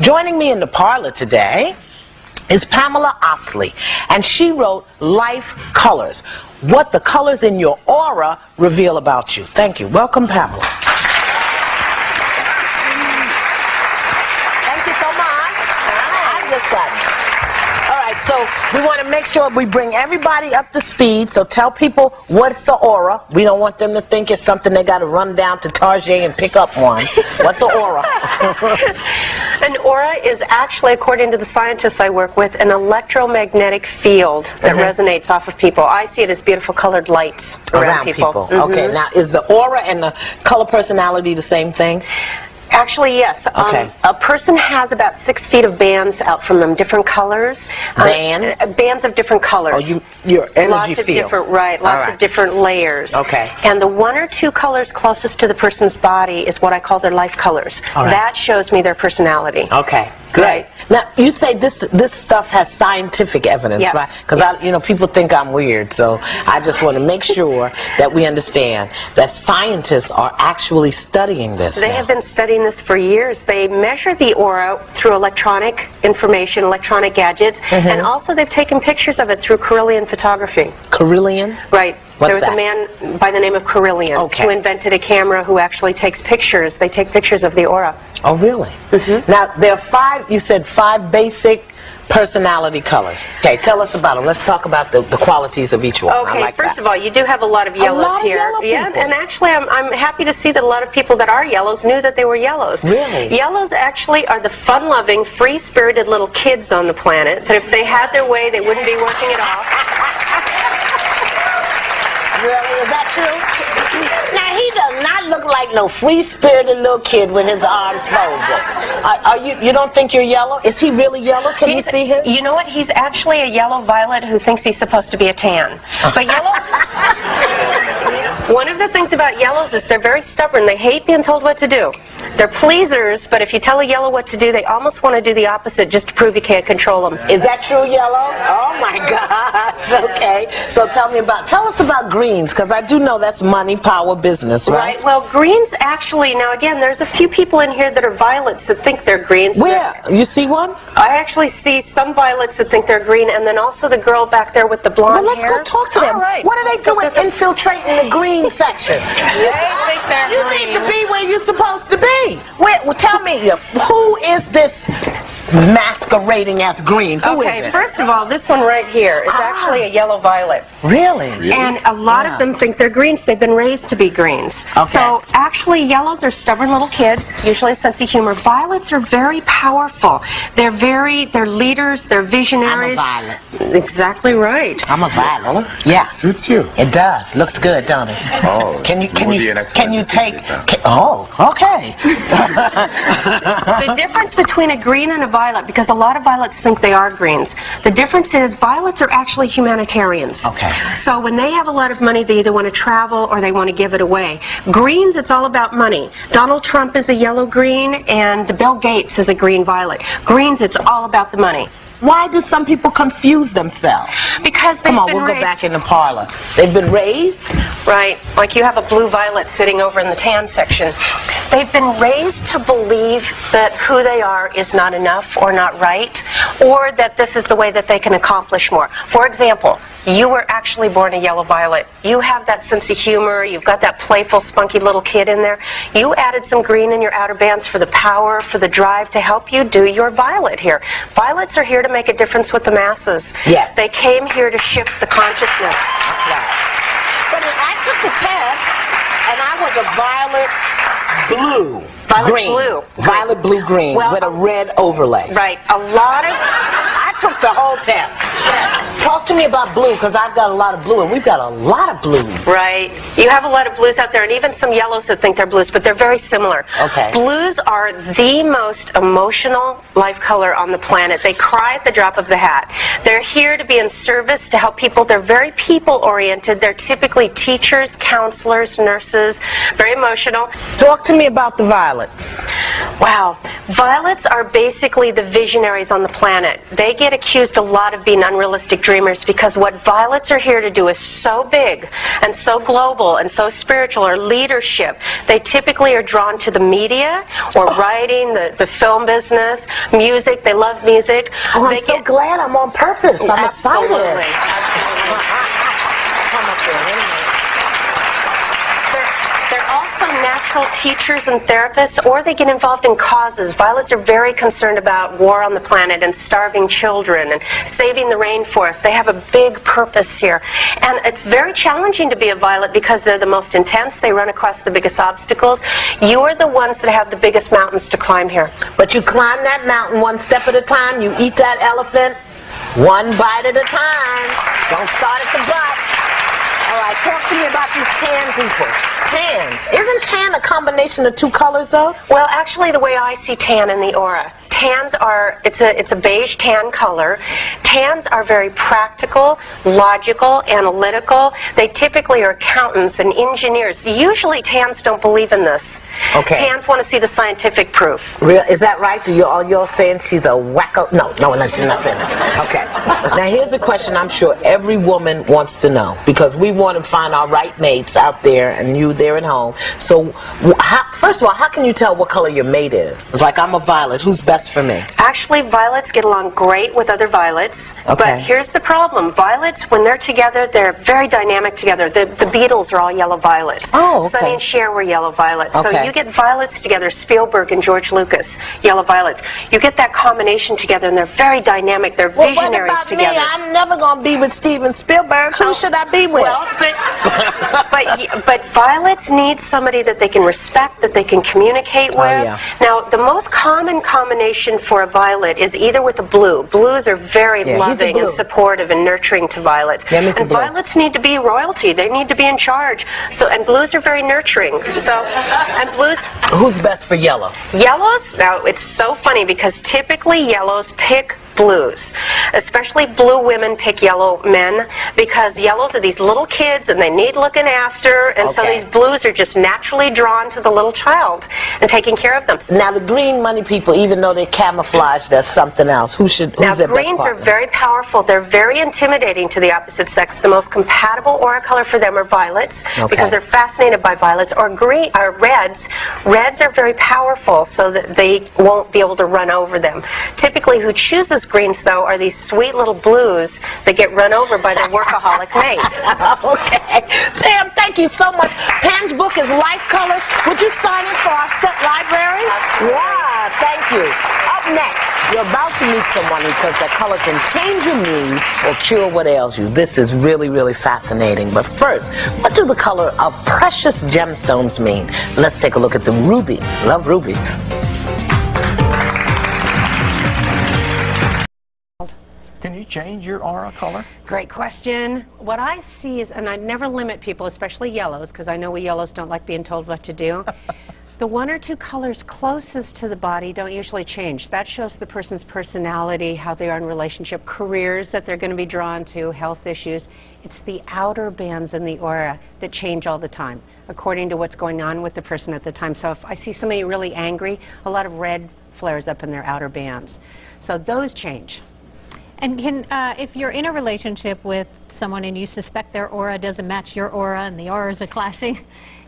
Joining me in the parlor today is Pamela Osley, and she wrote Life Colors, What the Colors in Your Aura Reveal About You. Thank you. Welcome, Pamela. Thank you so much. I just got it. All right, so we want to make sure we bring everybody up to speed, so tell people what's the aura. We don't want them to think it's something they got to run down to Target and pick up one. What's the aura? An aura is actually, according to the scientists I work with, an electromagnetic field that resonates off of people. I see it as beautiful colored lights around people. Okay, now is the aura and the color personality the same thing? Actually, yes. Okay. A person has about 6 feet of bands out from them, different colors. Bands? Bands of different colors. Oh, your energy lots of field. Different, right, lots of different layers. Okay. And the 1 or 2 colors closest to the person's body is what I call their life colors. All right. That shows me their personality. Okay, great. Right. Now, you say this stuff has scientific evidence, yes. right? Because people think I'm weird, so I just want to make sure that we understand that scientists are actually studying this. They have been studying this for years. They measure the aura through electronic information, electronic gadgets, and also they've taken pictures of it through Carillion photography. Carillion? Right. What's there was that? A man by the name of Carillion who invented a camera who actually takes pictures. They take pictures of the aura. Oh, really? Now, there are 5, you said 5 basic personality colors. Okay, tell us about them. Let's talk about the qualities of each one. Okay, I like first that. of all, you do have a lot of yellows a lot here. Of yellow people. And actually I'm happy to see that a lot of people that are yellows knew that they were yellows. Really? Yellows actually are the fun-loving, free-spirited little kids on the planet that if they had their way, they wouldn't be working at all. Really? Is that true? Now, he does not look like no free-spirited little kid with his arms folded. You don't think you're yellow? Is he really yellow? Can you see him? You know what? He's actually a yellow violet who thinks he's supposed to be a tan. But yellows... One of the things about yellows is they're very stubborn. They hate being told what to do. They're pleasers, but if you tell a yellow what to do, they almost want to do the opposite just to prove you can't control them. Is that true, yellow? Oh my gosh. Okay. So tell us about greens, because I do know that's money, power, business, right? Right. Well, greens actually, now again, there's a few people in here that are violets that think they're greens. Where? You see one? I actually see some violets that think they're green, and then also the girl back there with the blonde Well, let's hair. go talk to them. All right. What are they doing infiltrating the green section? They think they're You green. need to be where you're supposed to be. Well, tell me, who is this masquerading as green? Who is it? First of all, this one right here is actually a yellow violet. Really? And a lot of them think they're greens. They've been raised to be greens. Okay. So actually, yellows are stubborn little kids, usually a sense of humor. Violets are very powerful. They're leaders, they're visionaries. I'm a violet. Exactly right. I'm a violet. Yeah. Suits you. It does. Looks good, don't it? Oh, can you take? then. Oh, okay. The difference between a green and a violet, because a lot of violets think they are greens, the difference is violets are actually humanitarians. Okay. So when they have a lot of money, they either want to travel or they want to give it away. Greens, it's all about money. Donald Trump is a yellow-green and Bill Gates is a green-violet. Greens, it's all about the money. Why do some people confuse themselves? Because they've Come on, been we'll raised, go back in the parlor. They've been raised? right, like you have a blue violet sitting over in the tan section. They've been raised to believe that who they are is not enough or not right, or that this is the way that they can accomplish more. For example, you were actually born a yellow violet. You have that sense of humor. You've got that playful, spunky little kid in there. You added some green in your outer bands for the power, for the drive to help you do your violet here. Violets are here to make a difference with the masses. Yes. They came here to shift the consciousness. That's right. But I took the test, and I was a violet blue. Violet green. blue. Violet blue green Well, with a red overlay. Right. A lot of... I took the whole test. Talk to me about blue, because I've got a lot of blue, and we've got a lot of blue. Right. You have a lot of blues out there, and even some yellows that think they're blues, but they're very similar. Okay. Blues are the most emotional life color on the planet. They cry at the drop of the hat. They're here to be in service, to help people. They're very people-oriented. They're typically teachers, counselors, nurses, very emotional. Talk to me about the violets. Wow. Violets are basically the visionaries on the planet. They get a accused a lot of being unrealistic dreamers because what violets are here to do is so big and so global and so spiritual, or leadership. They typically are drawn to the media or writing, the film business, music. They love music. Oh, I'm so glad I'm on purpose. I'm excited. They're also natural teachers and therapists, or they get involved in causes. Violets are very concerned about war on the planet and starving children and saving the rainforest. They have a big purpose here. And it's very challenging to be a violet because they're the most intense. They run across the biggest obstacles. You are the ones that have the biggest mountains to climb here. But you climb that mountain one step at a time. You eat that elephant one bite at a time. Don't start at the butt. All right, talk to me about these tan people. Tans. Isn't tan a combination of two colors, though? Well, actually, the way I see tan in the aura, tans are, it's a beige tan color. Tans are very practical, logical, analytical. They typically are accountants and engineers. Usually, tans don't believe in this. Okay. Tans want to see the scientific proof. Real, is that right? Are you all saying she's a wacko? No, she's not saying that. Okay. Now, here's a question I'm sure every woman wants to know, because we want to find our right mates out there, and you there at home. So, first of all, how can you tell what color your mate is? It's like, I'm a violet. Who's best for me? Actually, violets get along great with other violets. Okay. But here's the problem. Violets, when they're together, they're very dynamic together. The Beatles are all yellow violets. Oh, okay. Sonny and Cher were yellow violets. Okay. So you get violets together, Spielberg and George Lucas, yellow violets. You get that combination together, and they're very dynamic. They're visionaries what about together. Me? I'm never going to be with Steven Spielberg. Who should I be with? Well, but violets need somebody that they can respect, that they can communicate with. Oh, yeah. Now, the most common combination for a violet is either with a blue. Blues are very loving and supportive and nurturing to violets. Yeah, and violets need to be royalty. They need to be in charge. So, and blues are very nurturing. So, and blues. Who's best for yellow? Yellows? Now, it's so funny because typically yellows pick blues. Especially blue women pick yellow men because yellows are these little kids and they need looking after, and so these blues are just naturally drawn to the little child and taking care of them. Now the green money people, even though they're camouflaged as something else, who's their best partner? Now greens are very powerful. They're very intimidating to the opposite sex. The most compatible aura color for them are violets because they're fascinated by violets, or green or reds. Reds are very powerful so that they won't be able to run over them. Typically who chooses greens, though, are these sweet little blues that get run over by their workaholic mate. Okay. Pam, thank you so much. Pam's book is Life Colors. Would you sign in for our set library? Absolutely. Yeah, thank you. Up next, you're about to meet someone who says that color can change your mood or cure what ails you. This is really, really fascinating. But first, what do the color of precious gemstones mean? Let's take a look at the ruby. Love rubies. Can you change your aura color? Great question. What I see is, and I never limit people, especially yellows, because I know we yellows don't like being told what to do. The one or two colors closest to the body don't usually change. That shows the person's personality, how they are in relationship, careers that they're going to be drawn to, health issues. It's the outer bands in the aura that change all the time, according to what's going on with the person at the time. So if I see somebody really angry, a lot of red flares up in their outer bands. So those change. And can, if you're in a relationship with someone and you suspect their aura doesn't match your aura and the auras are clashing,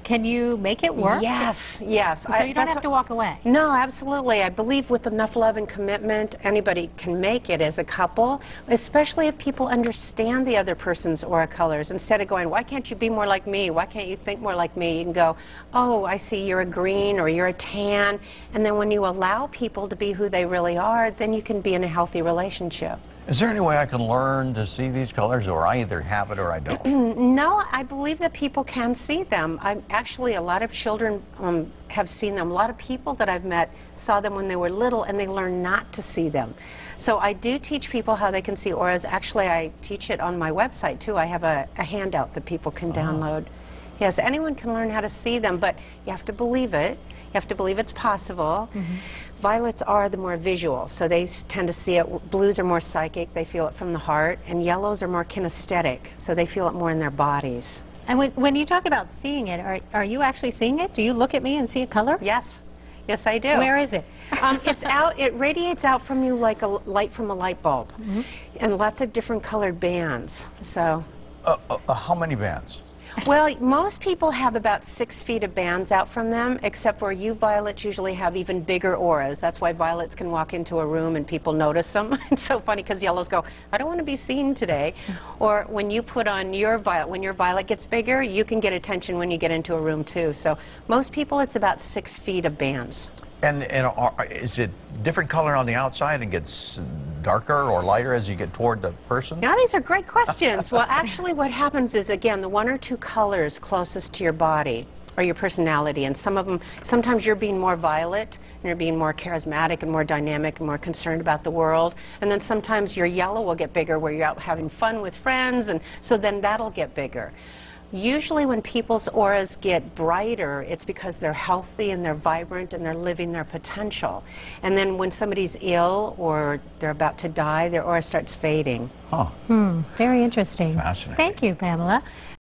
can you make it work? Yes, yes. So you don't have to walk away? No, absolutely. I believe with enough love and commitment, anybody can make it as a couple, especially if people understand the other person's aura colors. Instead of going, why can't you be more like me? Why can't you think more like me? You can go, oh, I see you're a green or you're a tan. And then when you allow people to be who they really are, then you can be in a healthy relationship. Is there any way I can learn to see these colors, or I either have it or I don't? No, I believe that people can see them. Actually, a lot of children have seen them. A lot of people that I've met saw them when they were little, and they learned not to see them. So I do teach people how they can see auras. Actually, I teach it on my website, too. I have a handout that people can download. Yes, anyone can learn how to see them, but you have to believe it. You have to believe it's possible. Violets are the more visual, so they tend to see it. Blues are more psychic, they feel it from the heart, and yellows are more kinesthetic, so they feel it more in their bodies. And when you talk about seeing it, are you actually seeing it? Do you look at me and see a color? Yes. Yes, I do. Where is it? It's out. It radiates out from you like a light from a light bulb, and lots of different colored bands. So, how many bands? well, most people have about 6 feet of bands out from them, except for you violets usually have even bigger auras. That's why violets can walk into a room and people notice them. It's so funny because yellows go, I don't want to be seen today. Or when you put on your violet, when your violet gets bigger, you can get attention when you get into a room too. So most people, it's about 6 feet of bands. And is it different color on the outside and gets darker or lighter as you get toward the person? Now, these are great questions. Well, actually what happens is, again, the 1 or 2 colors closest to your body or your personality, and some of them, sometimes you're being more violet and you're being more charismatic and more dynamic and more concerned about the world, and then sometimes your yellow will get bigger where you're out having fun with friends, and so then that'll get bigger. Usually when people's auras get brighter, it's because they're healthy and they're vibrant and they're living their potential. And then when somebody's ill or they're about to die, their aura starts fading. Huh. Very interesting. Fascinating. Thank you, Pamela.